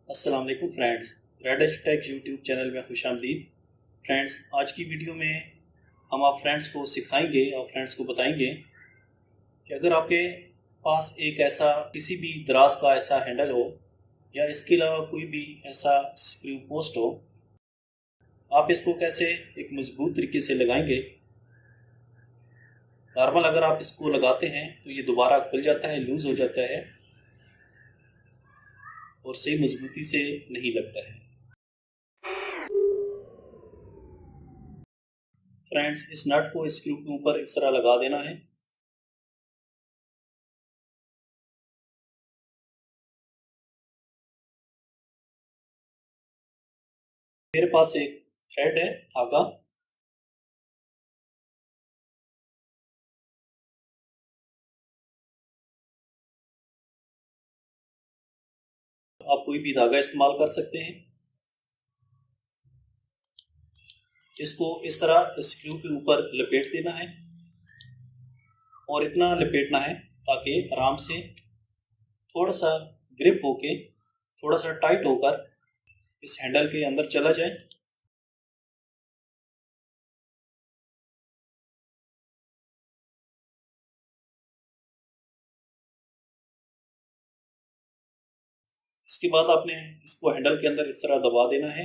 अस्सलाम वालेकुम friends, red H take YouTube channel में खुशामदीद। फ्रेंड्स, आज की वीडियो में हम आप फ्रेंड्स को सिखाएंगे और फ्रेंड्स को बताएंगे कि अगर आपके पास एक ऐसा किसी भी दराज का ऐसा हैंडल हो या इसके अलावा कोई भी ऐसा स्क्रू पोस्ट हो, आप इसको कैसे एक मजबूत तरीके से लगाएंगे। नॉर्मल अगर आप इसको लगाते हैं तो ये दोबारा खुल जाता है, लूज़ हो जाता है और सही मजबूती से नहीं लगता है। फ्रेंड्स, इस नट को स्क्रू के ऊपर इस तरह लगा देना है। मेरे पास एक थ्रेड है, धागा। आप कोई भी धागा इस्तेमाल कर सकते हैं। इसको इस तरह स्क्रू के ऊपर लपेट देना है और इतना लपेटना है ताकि आराम से थोड़ा सा ग्रिप होके, थोड़ा सा टाइट होकर इस हैंडल के अंदर चला जाए। इसके बाद आपने इसको हैंडल के अंदर इस तरह दबा देना है।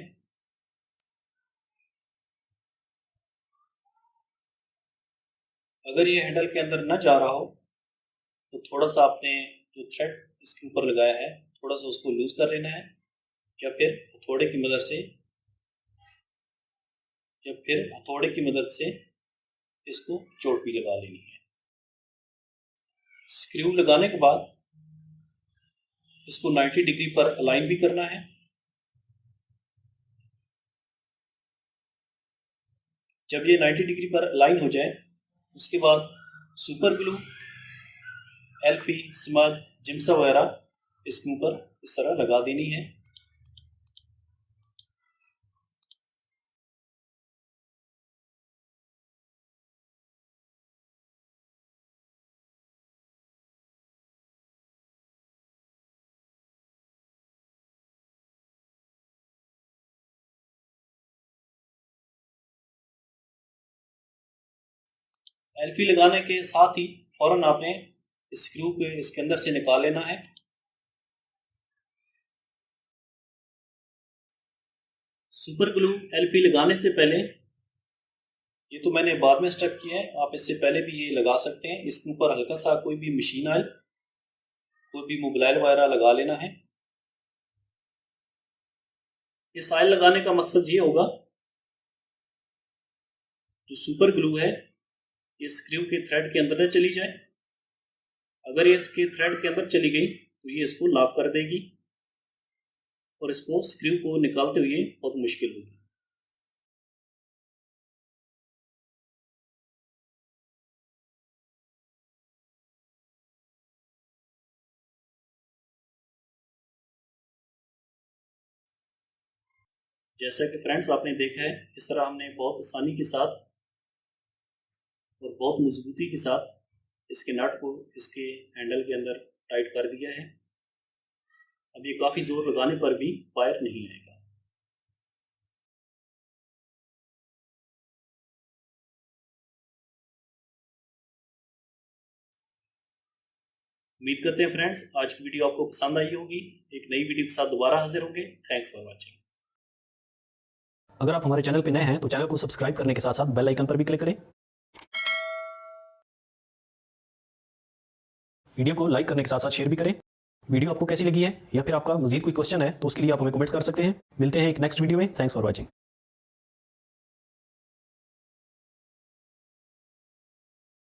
अगर ये हैंडल के अंदर न जा रहा हो तो थोड़ा सा आपने जो थ्रेड इसके ऊपर लगाया है थोड़ा सा उसको लूज कर लेना है, या फिर हथौड़े की मदद से इसको चोट भी लगा लेनी है। स्क्रू लगाने के बाद इसको 90 डिग्री पर अलाइन भी करना है। जब ये 90 डिग्री पर अलाइन हो जाए उसके बाद super glue, LP, smudge, Giemsa वगैरह इसके ऊपर इस तरह लगा देनी है। एलपी लगाने के साथ ही फौरन आपने स्क्रू को इसके अंदर से निकाल लेना है। सुपर ग्लू एलपी लगाने से पहले, ये तो मैंने बाद में स्टेप किया है, आप इससे पहले भी ये लगा सकते हैं। इसके ऊपर हल्का सा कोई भी मशीन ऑयल, कोई भी मोबाइल वगैरह लगा लेना है। इस ऑयल लगाने का मकसद ये होगा जो सुपर ग्लू है ये स्क्रू के थ्रेड के अंदर न चली जाए। अगर ये इसके थ्रेड के अंदर चली गई तो ये इसको लॉक कर देगी और इसको स्क्रू को निकालते हुए बहुत मुश्किल होगी। जैसा कि फ्रेंड्स आपने देखा है, इस तरह हमने बहुत आसानी के साथ और बहुत मजबूती के साथ इसके नट को इसके हैंडल के अंदर टाइट कर दिया है। अब ये काफ़ी जोर लगाने पर भी फायर नहीं आएगा। उम्मीद करते हैं फ्रेंड्स आज की वीडियो आपको पसंद आई होगी। एक नई वीडियो के साथ दोबारा हाजिर होंगे। Thanks for watching. अगर आप हमारे चैनल पर नए हैं तो चैनल को सब्सक्राइब करने के साथ साथ बेल आइकन पर भी क्लिक करें। वीडियो को लाइक करने के साथ साथ शेयर भी करें। वीडियो आपको कैसी लगी है या फिर आपका मजीद कोई क्वेश्चन है तो उसके लिए आप हमें कमेंट्स कर सकते हैं। मिलते हैं एक नेक्स्ट वीडियो में। Thanks for watching.